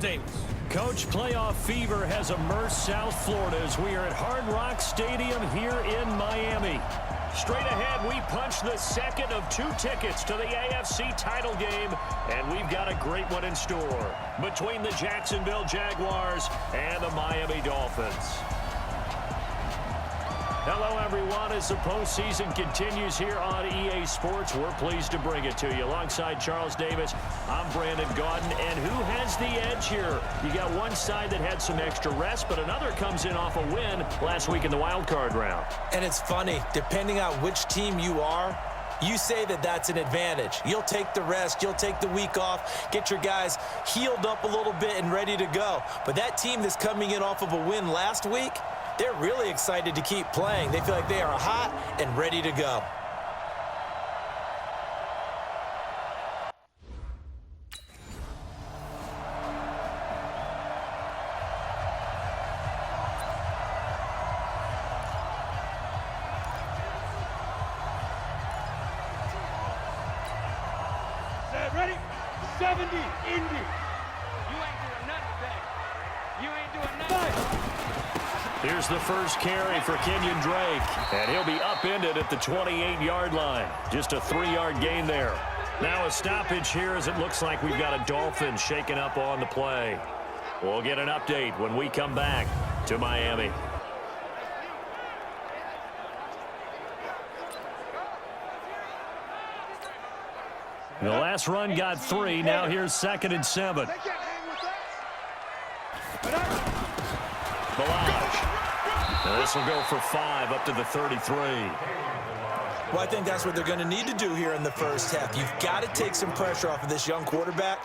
Davis. Coach, playoff fever has immersed South Florida as we are at Hard Rock Stadium here in Miami. Straight ahead, we punch the second of 2 tickets to the AFC title game, and we've got a great one in store between the Jacksonville Jaguars and the Miami Dolphins. Hello, everyone. As the postseason continues here on EA Sports, we're pleased to bring it to you. Alongside Charles Davis, I'm Brandon Gaudin. And who has the edge here? You got one side that had some extra rest, but another comes in off a win last week in the wild card round. And it's funny, depending on which team you are, you say that that's an advantage. You'll take the rest, you'll take the week off, get your guys healed up a little bit and ready to go. But that team that's coming in off of a win last week, they're really excited to keep playing. They feel like they are hot and ready to go. Ready? 70, Indy. You ain't doing nothing today. You ain't doing nothing. Here's the first carry for Kenyon Drake, and he'll be upended at the 28-yard line. Just a 3-yard gain there. Now a stoppage here as it looks like we've got a Dolphin shaking up on the play. We'll get an update when we come back to Miami. The last run got 3. Now here's 2nd and 7. Balaj. Now this will go for 5 up to the 33. Well, I think that's what they're going to need to do here in the first half. You've got to take some pressure off of this young quarterback,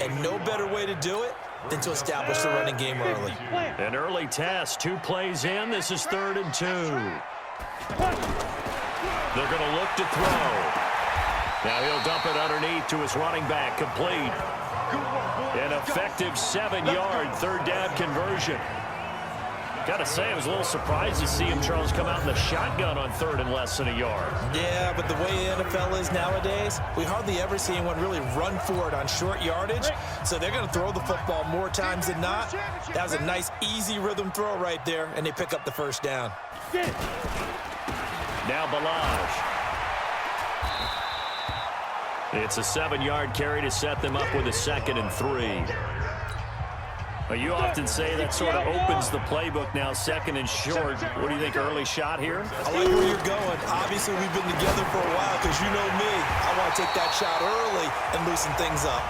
and no better way to do it than to establish the running game early. An early test, 2 plays in. This is 3rd and 2. They're going to look to throw. Now he'll dump it underneath to his running back, complete. An effective 7-yard 3rd down conversion. Got to say, I was a little surprised to see him, Charles, come out in the shotgun on 3rd and less than a yard. Yeah, but the way the NFL is nowadays, we hardly ever see anyone really run for it on short yardage. So they're going to throw the football more times than not. That was a nice, easy rhythm throw right there, and they pick up the first down. Now Balaj. It's a 7-yard carry to set them up with a 2nd and 3. Well, you often say that sort of opens the playbook now, 2nd and short. What do you think, early shot here? I like where you're going. Obviously, we've been together for a while because you know me. I want to take that shot early and loosen things up.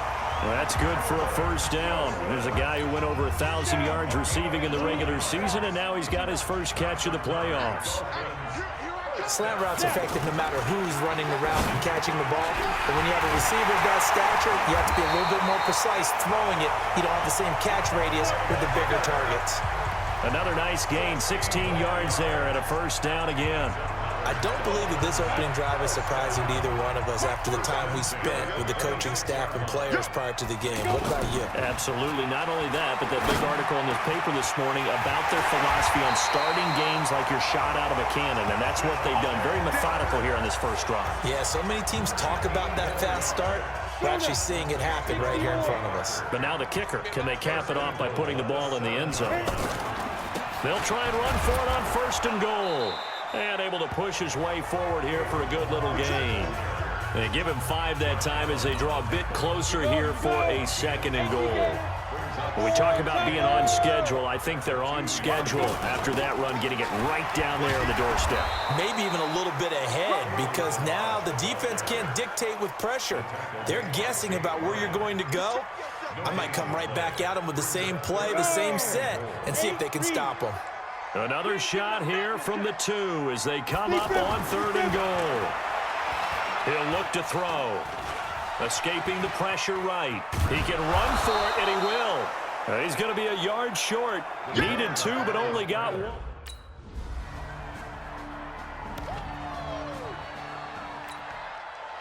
Well, that's good for a first down. There's a guy who went over 1,000 yards receiving in the regular season, and now he's got his first catch of the playoffs. Slant route's effective no matter who's running the route and catching the ball. But when you have a receiver of that stature, you have to be a little bit more precise throwing it. You don't have the same catch radius with the bigger targets. Another nice gain, 16 yards there, and a first down again. I don't believe that this opening drive is surprising to either one of us after the time we spent with the coaching staff and players prior to the game. What about you? Absolutely. Not only that, but that big article in the paper this morning about their philosophy on starting games like you're shot out of a cannon, and that's what they've done. Very methodical here on this first drive. Yeah, so many teams talk about that fast start. We're actually seeing it happen right here in front of us. But now the kicker. Can they cap it off by putting the ball in the end zone? They'll try and run for it on 1st and goal. And able to push his way forward here for a good little gain. They give him 5 that time as they draw a bit closer here for a 2nd and goal. When we talk about being on schedule, I think they're on schedule after that run, getting it right down there on the doorstep. Maybe even a little bit ahead because now the defense can't dictate with pressure. They're guessing about where you're going to go. I might come right back at them with the same play, the same set, and see if they can stop them. Another shot here from the 2 as they come up on 3rd and goal. He'll look to throw. Escaping the pressure right. He can run for it, and he will. He's going to be a yard short. Needed 2, but only got 1.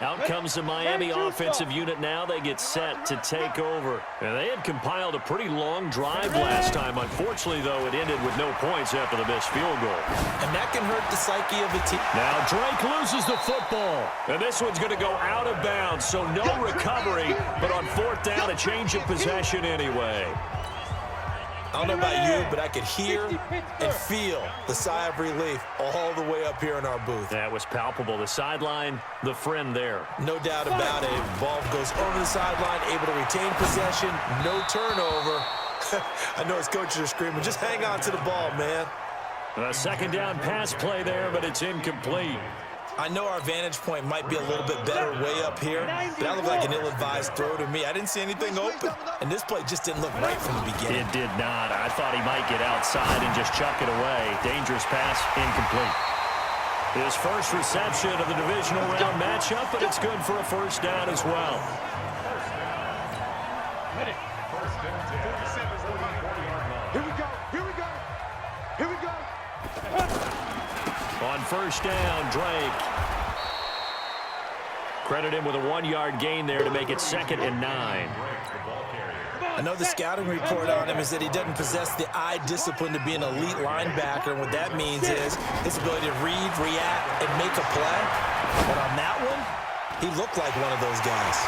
Out comes the Miami offensive unit now. They get set to take over. And they had compiled a pretty long drive last time. Unfortunately, though, it ended with no points after the missed field goal. And that can hurt the psyche of the team. Now Drake loses the football. And this one's going to go out of bounds, so no recovery. But on fourth down, a change of possession anyway. I don't know about you, but I could hear and feel the sigh of relief all the way up here in our booth. That was palpable. The sideline, the friend there. No doubt about it. Ball goes over the sideline, able to retain possession, no turnover. I know his coaches are screaming, just hang on to the ball, man. A second down pass play there, but it's incomplete. I know our vantage point might be a little bit better way up here, but that looked like an ill-advised throw to me. I didn't see anything open, and this play just didn't look right from the beginning. It did not. I thought he might get outside and just chuck it away. Dangerous pass, incomplete. His first reception of the divisional round matchup, but it's good for a first down as well. Here we go. Here we go. Here we go. On first down, Drake. Credit him with a 1-yard gain there to make it 2nd and 9. I know the scouting report on him is that he doesn't possess the eye discipline to be an elite linebacker, and what that means is his ability to read, react, and make a play. But on that one, he looked like one of those guys.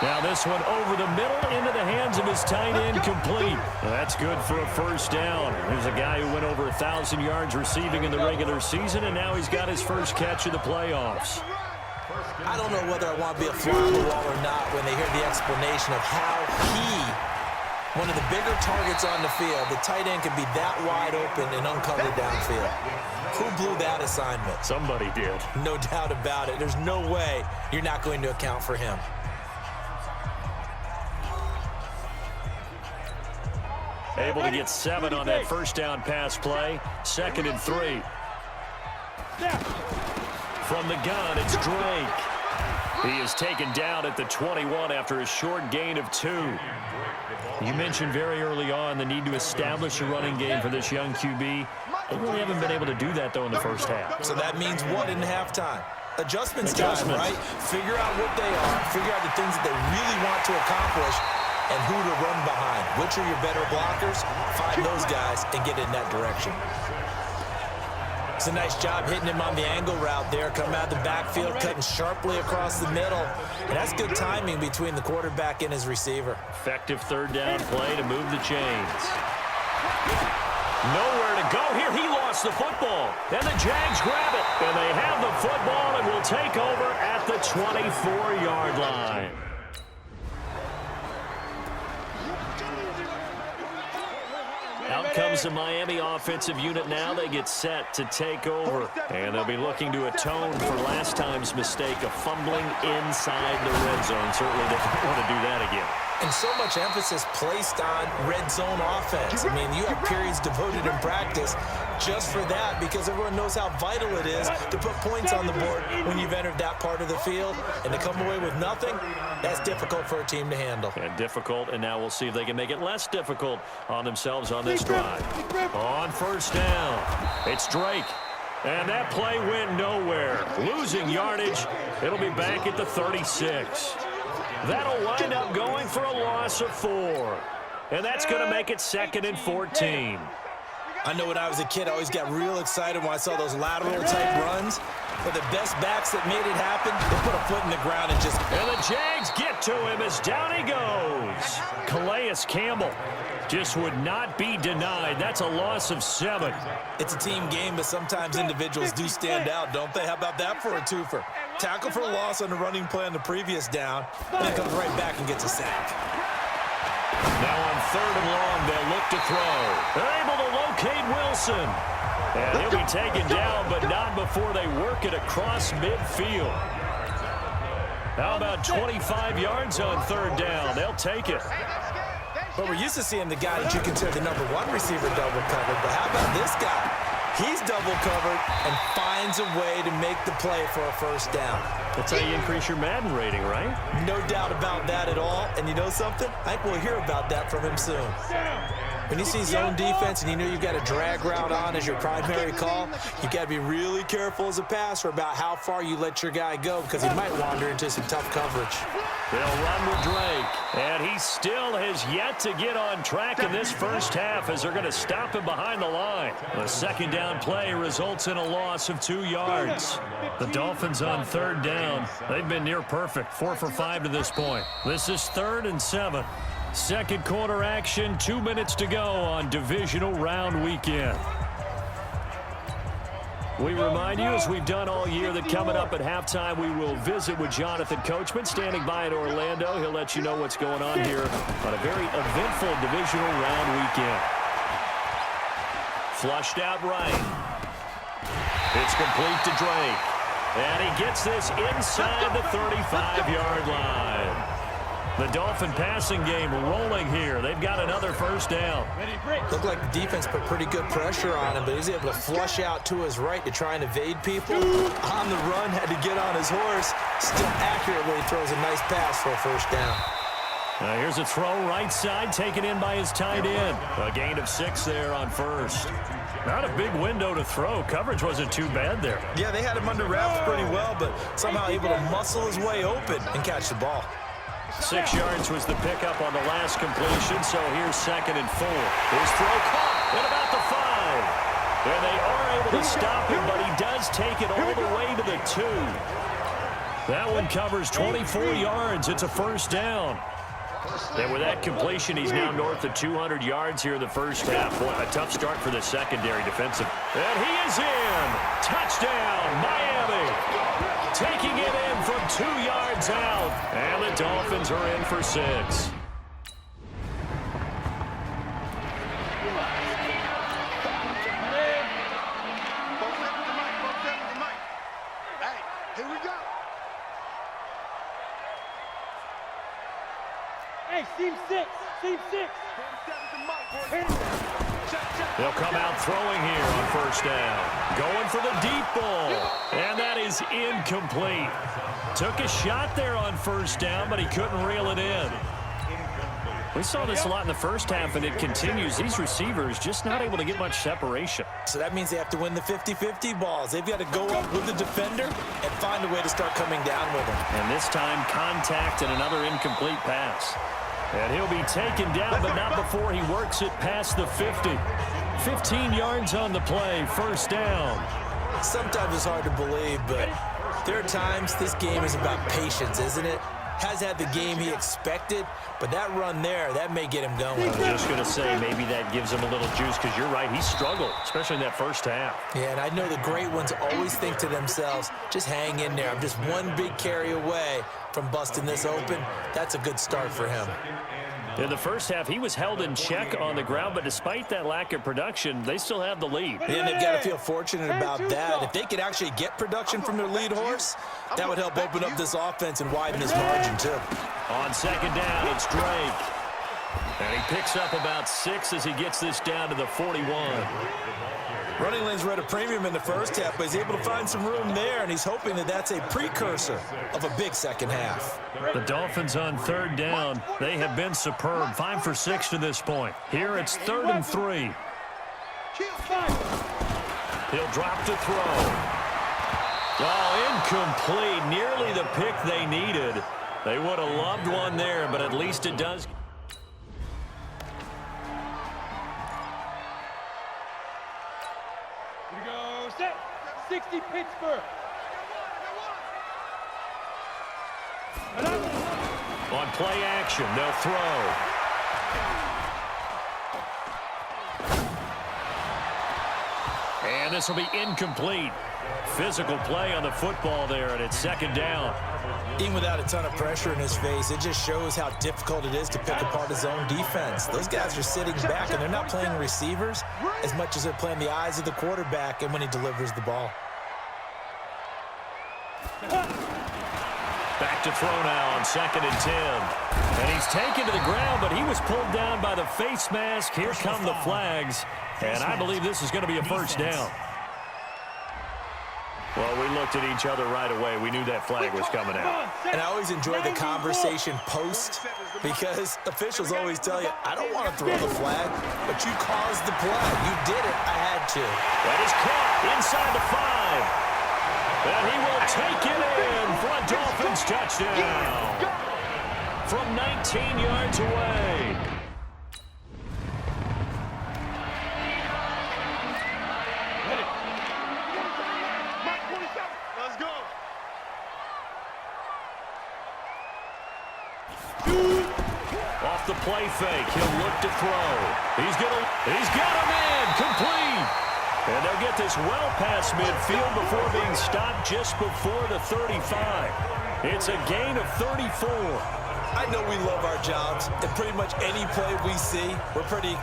Now this one over the middle into the hands of his tight end, complete. That's good for a first down. There's a guy who went over 1,000 yards receiving in the regular season, and now he's got his first catch of the playoffs. I don't know whether I want to be a fly on the wall or not when they hear the explanation of how one of the bigger targets on the field, the tight end can be that wide open and uncovered downfield. Who blew that assignment? Somebody did. No doubt about it. There's no way you're not going to account for him. Able to get 7 on that first down pass play. 2nd and 3. From the gun, it's Drake. He is taken down at the 21 after a short gain of 2. You mentioned very early on the need to establish a running game for this young QB. They really haven't been able to do that, though, in the first half. So that means what in halftime? Adjustments time, right? Figure out what they are. Figure out the things that they really want to accomplish and who to run behind. Which are your better blockers? Find those guys and get in that direction. It's a nice job hitting him on the angle route there. Coming out of the backfield, cutting sharply across the middle. And that's good timing between the quarterback and his receiver. Effective third down play to move the chains. Nowhere to go here. He lost the football. And the Jags grab it. And they have the football and will take over at the 24-yard line. Out comes the Miami offensive unit now. They get set to take over. And they'll be looking to atone for last time's mistake of fumbling inside the red zone. Certainly they don't want to do that again. And so much emphasis placed on red zone offense. I mean, you have periods devoted in practice just for that because everyone knows how vital it is to put points on the board when you've entered that part of the field. And to come away with nothing, that's difficult for a team to handle. And difficult, and now we'll see if they can make it less difficult on themselves on this drive. On first down, it's Drake. And that play went nowhere. Losing yardage. It'll be back at the 36. That'll wind up going for a loss of 4. And that's going to make it 2nd and 14. I know when I was a kid, I always got real excited when I saw those lateral-type runs. But the best backs that made it happen, they put a foot in the ground and just... And the Jags get to him as down he goes. Calais Campbell just would not be denied. That's a loss of 7. It's a team game, but sometimes individuals do stand out, don't they? How about that for a twofer? Tackle for a loss on the running play on the previous down, and then comes right back and gets a sack. Now on 3rd and long, they'll look to throw. They're able to locate Wilson. And he'll be taken down, but not before they work it across midfield. How about 25 yards on 3rd down? They'll take it. But we're used to seeing the guy that you consider the number 1 receiver double covered. But how about this guy? He's double covered and finds a way to make the play for a first down. That's how you increase your Madden rating, right? No doubt about that at all. And you know something? I think we'll hear about that from him soon. When you see zone defense and you know you've got a drag route on as your primary call, you got to be really careful as a passer about how far you let your guy go because he might wander into some tough coverage. They'll run with Drake, and he still has yet to get on track in this first half as they're going to stop him behind the line. The second down play results in a loss of 2 yards. The Dolphins on third down. They've been near perfect, 4 for 5 to this point. This is 3rd and 7. Second quarter action, 2 minutes to go on Divisional Round Weekend. We remind you, as we've done all year, that coming up at halftime, we will visit with Jonathan Coachman, standing by in Orlando. He'll let you know what's going on here on a very eventful Divisional Round Weekend. Flushed out right. It's complete to Drake. And he gets this inside the 35-yard line. The Dolphin passing game rolling here. They've got another first down. Looked like the defense put pretty good pressure on him, but he's able to flush out to his right to try and evade people. On the run, had to get on his horse. Still accurately throws a nice pass for a first down. Here's a throw right side, taken in by his tight end. A gain of 6 there on first. Not a big window to throw. Coverage wasn't too bad there. Yeah, they had him under wraps pretty well, but somehow able to muscle his way open and catch the ball. 6 yards was the pickup on the last completion, so here's 2nd and 4. His throw caught at about the 5. And they are able to stop him, but he does take it all the way to the 2. That one covers 24 yards. It's a first down. And with that completion, he's now north of 200 yards here in the first half. Boy, a tough start for the secondary defensive. And he is in. Touchdown, Miami. Taking it in from 2 yards out. And the Dolphins are in for 6. Hey, here we go. Hey, seam 6. Seam 6. They'll come out throwing here on first down. Going for the deep ball. And that is incomplete. Took a shot there on first down, but he couldn't reel it in. We saw this a lot in the first half, and it continues. These receivers just not able to get much separation. So that means they have to win the 50-50 balls. They've got to go up with the defender and find a way to start coming down with him. And this time, contact and another incomplete pass. And he'll be taken down, but not before he works it past the 50. 15 yards on the play, first down. Sometimes it's hard to believe, but there are times this game is about patience, isn't it? Has had the game he expected, but that run there, that may get him going. I was just going to say, maybe that gives him a little juice, because you're right, he struggled, especially in that first half. Yeah, and I know the great ones always think to themselves, just hang in there. I'm just one big carry away from busting this open. That's a good start for him. In the first half, he was held in check on the ground, but despite that lack of production, they still have the lead. Yeah, they've got to feel fortunate about that. If they could actually get production from their lead horse, that would help open up this offense and widen his margin, too. On second down, it's Drake. And he picks up about 6 as he gets this down to the 41. Running lanes were at a premium in the first half, but he's able to find some room there, and he's hoping that that's a precursor of a big second half. The Dolphins on third down. They have been superb. 5 for 6 to this point. Here it's 3rd and 3. He'll drop to throw. Oh, incomplete. Nearly the pick they needed. They would have loved one there, but at least it does. Here we go. Set. 60 Pittsburgh. On play action, they'll throw. And this will be incomplete. Physical play on the football there, and it's second down. Even without a ton of pressure in his face, it just shows how difficult it is to pick apart his own defense. Those guys are sitting back, and they're not playing receivers as much as they're playing the eyes of the quarterback and when he delivers the ball. Back to throw now on 2nd and 10. And he's taken to the ground, but he was pulled down by the face mask. Here come the flags, and I believe this is going to be a first down. Well, we looked at each other right away. We knew that flag was coming out. And I always enjoy the conversation post because officials always tell you, I don't want to throw the flag, but you caused the play. You did it. I had to. That is caught inside the 5. And he will take it in for a Dolphins touchdown from 19 yards away. Let's go. Off the play fake, he'll look to throw. He's got him in, complete. And they'll get this well past midfield before being stopped just before the 35. It's a gain of 34. I know we love our jobs, and pretty much any play we see, we're pretty,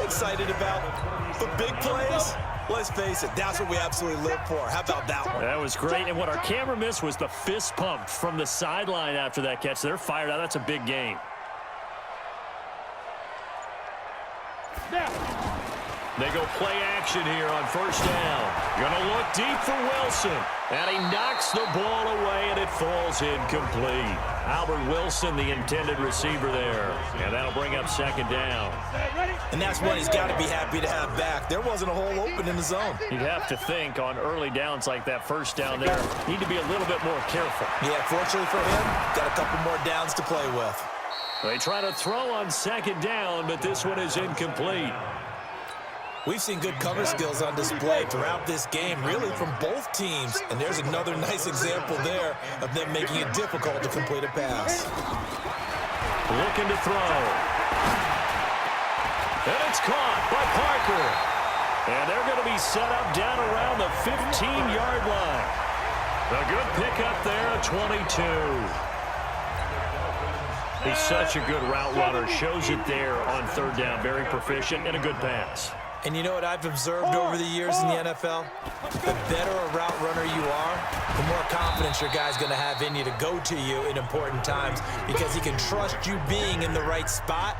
excited about. But big plays, let's face it, that's what we absolutely live for. How about that one? That was great, and what our camera missed was the fist pump from the sideline after that catch. They're fired out. That's a big gain. They go play action here on first down. Gonna look deep for Wilson. And he knocks the ball away, and it falls incomplete. Albert Wilson, the intended receiver there. And that'll bring up second down. And that's one he's got to be happy to have back. There wasn't a hole open in the zone. You'd have to think on early downs like that first down there, need to be a little bit more careful. Yeah, fortunately for him, got a couple more downs to play with. They try to throw on second down, but this one is incomplete. We've seen good cover skills on display throughout this game, really from both teams. And there's another nice example there of them making it difficult to complete a pass. Looking to throw. And it's caught by Parker. And they're going to be set up down around the 15-yard line. A good pickup there at 22. He's such a good route runner. Shows it there on third down. Very proficient and a good pass. And you know what I've observed over the years in the NFL? The better a route runner you are, the more confidence your guy's going to have in you to go to you in important times because he can trust you being in the right spot,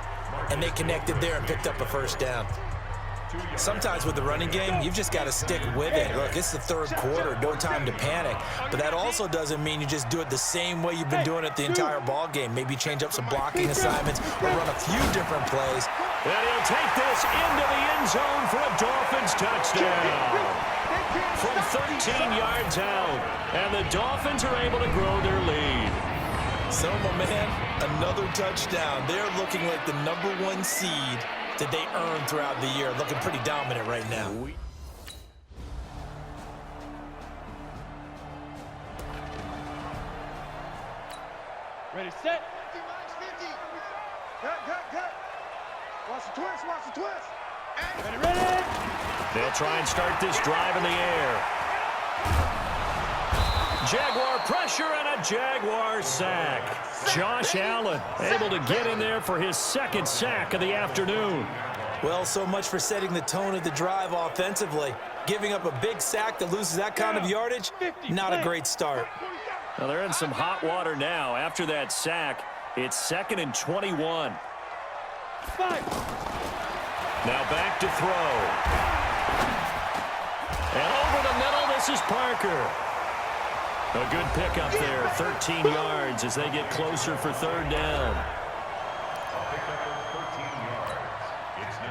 and they connected there and picked up a first down. Sometimes with the running game, you've just got to stick with it. Look, it's the third quarter, no time to panic. But that also doesn't mean you just do it the same way you've been doing it the entire ball game. Maybe change up some blocking assignments or run a few different plays. And he'll take this into the end zone for a Dolphins touchdown from 13 yards out. And the Dolphins are able to grow their lead. So, my man, another touchdown. They're looking like the #1 seed that they earned throughout the year. Looking pretty dominant right now. Ready, set. 50. Cut. Watch the twist, watch the twist. Ready. They'll try and start this drive in the air. Jaguar pressure and a Jaguar sack. Josh Allen able to get in there for his second sack of the afternoon. Well, so much for setting the tone of the drive offensively. Giving up a big sack that loses that kind of yardage, not a great start. Well, they're in some hot water now. After that sack, it's 2nd and 21. Now back to throw. And over the middle, this is Parker. A good pickup there, 13 yards as they get closer for third down.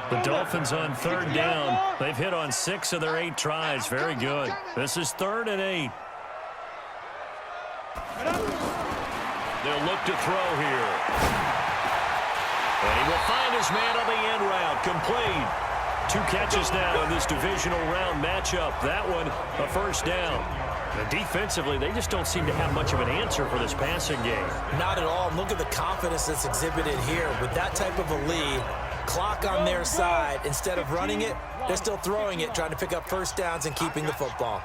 The Dolphins on third down. They've hit on 6 of their 8 tries. Very good. This is 3rd and 8. They'll look to throw here. And he will find his man on the end route. Complete. 2 catches now in this divisional round matchup. That one, a first down. Defensively, they just don't seem to have much of an answer for this passing game. Not at all. Look at the confidence that's exhibited here. With that type of a lead, clock on their side, instead of running it, they're still throwing it, trying to pick up first downs and keeping the football.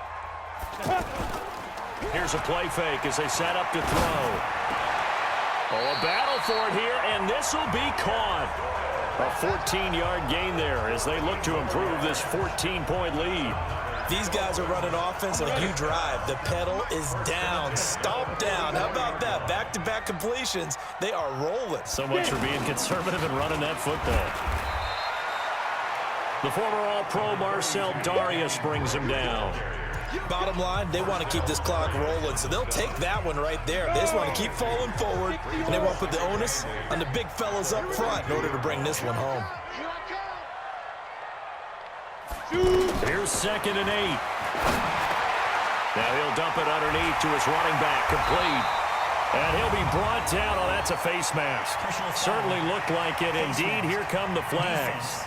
Here's a play fake as they set up to throw. Oh, a battle for it here, and this will be caught. A 14-yard gain there as they look to improve this 14-point lead. These guys are running offense like you drive. The pedal is down, stomp down. How about that? Back-to-back completions. They are rolling. So much for being conservative and running that football. The former All-Pro Marcel Darius brings him down. Bottom line, they want to keep this clock rolling, so they'll take that one right there. They just want to keep falling forward, and they want to put the onus on the big fellas up front in order to bring this one home. Here's 2nd and 8. Now he'll dump it underneath to his running back, complete. And he'll be brought down. Oh, that's a face mask. Certainly looked like it. Indeed, here come the flags.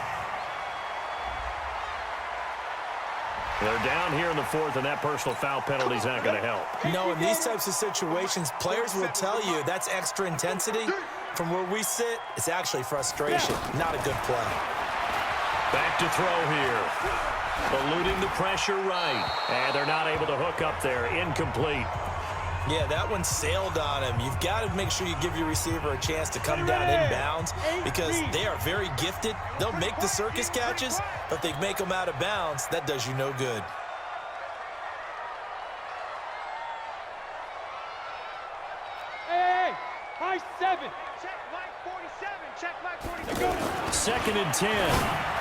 They're down here in the 4th, and that personal foul penalty is not going to help. No, in these types of situations, players will tell you that's extra intensity. From where we sit, it's actually frustration, not a good play. Back to throw here. Eluding the pressure right. And they're not able to hook up there. Incomplete. Yeah, that one sailed on him. You've got to make sure you give your receiver a chance to come down inbounds because they are very gifted. They'll make the circus catches, but if they make them out of bounds, that does you no good. Hey, high 7. Check Mike 47. Check Mike 47. 2nd and 10.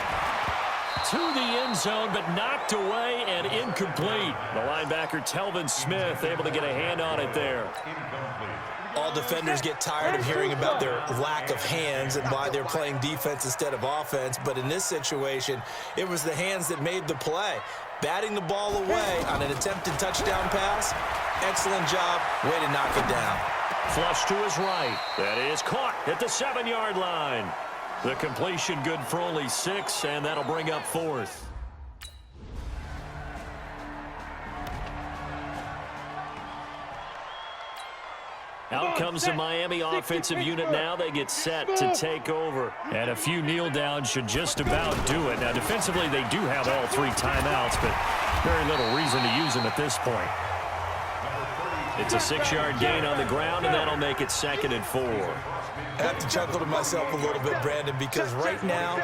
To the end zone, but knocked away and incomplete. The linebacker, Telvin Smith, able to get a hand on it there. All defenders get tired of hearing about their lack of hands and why they're playing defense instead of offense, but in this situation, it was the hands that made the play. Batting the ball away on an attempted touchdown pass, excellent job, way to knock it down. Flush to his right. That is caught at the 7-yard line. The completion good for only 6, and that'll bring up 4th. Out comes the Miami offensive unit now. They get set to take over. And a few kneel downs should just about do it. Now, defensively, they do have all 3 timeouts, but very little reason to use them at this point. It's a 6-yard gain on the ground, and that'll make it 2nd and 4. I have to chuckle to myself a little bit, Brandon, because right now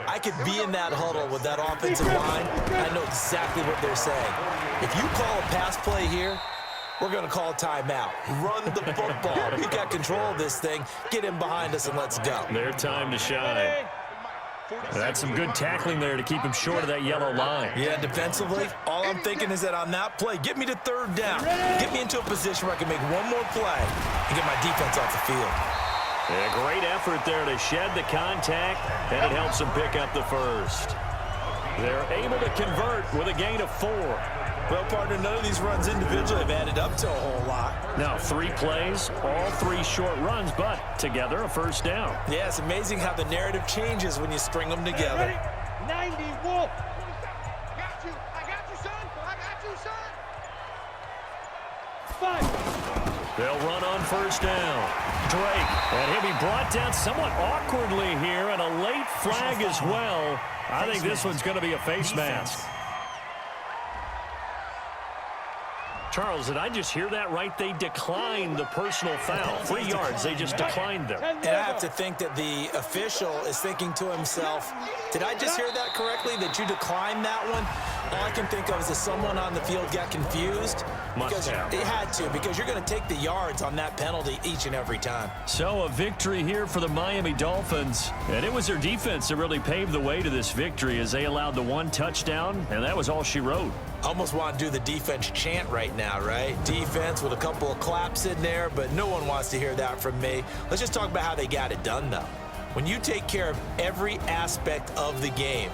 I could be in that huddle with that offensive line. I know exactly what they're saying. If you call a pass play here, we're going to call a timeout. Run the football. We've got control of this thing. Get in behind us and let's go. Their time to shine. That's some good tackling there to keep him short of that yellow line. Yeah, defensively, all I'm thinking is that on that play, get me to 3rd down. Get me into a position where I can make one more play and get my defense off the field. A great effort there to shed the contact, and it helps them pick up the 1st. They're able to convert with a gain of 4. Well, partner, none of these runs individually have added up to a whole lot. Now, 3 plays, all 3 short runs, but together a 1st down. Yeah, it's amazing how the narrative changes when you string them together. 90, Wolf. Got you. I got you, son. I got you, son. 5. They'll run on 1st down. Drake, and he'll be brought down somewhat awkwardly here, and a late flag as well. I think this one's going to be a face mask. Charles, did I just hear that right? They declined the personal foul. 3 yards, they just declined them. And I have to think that the official is thinking to himself, did I just hear that correctly, that you declined that one? All I can think of is that someone on the field got confused. Must have. It had to, because you're going to take the yards on that penalty each and every time. So a victory here for the Miami Dolphins. And it was their defense that really paved the way to this victory as they allowed the 1 touchdown, and that was all she wrote. I almost want to do the defense chant right now, right? Defense with a couple of claps in there, but no one wants to hear that from me. Let's just talk about how they got it done, though. When you take care of every aspect of the game,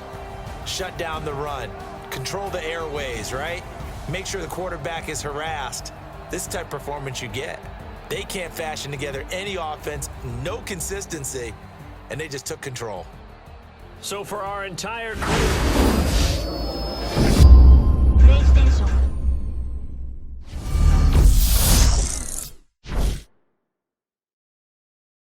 shut down the run, control the airways, right? Make sure the quarterback is harassed. This is the type of performance you get. They can't fashion together any offense, no consistency, and they just took control. So for our entire crew,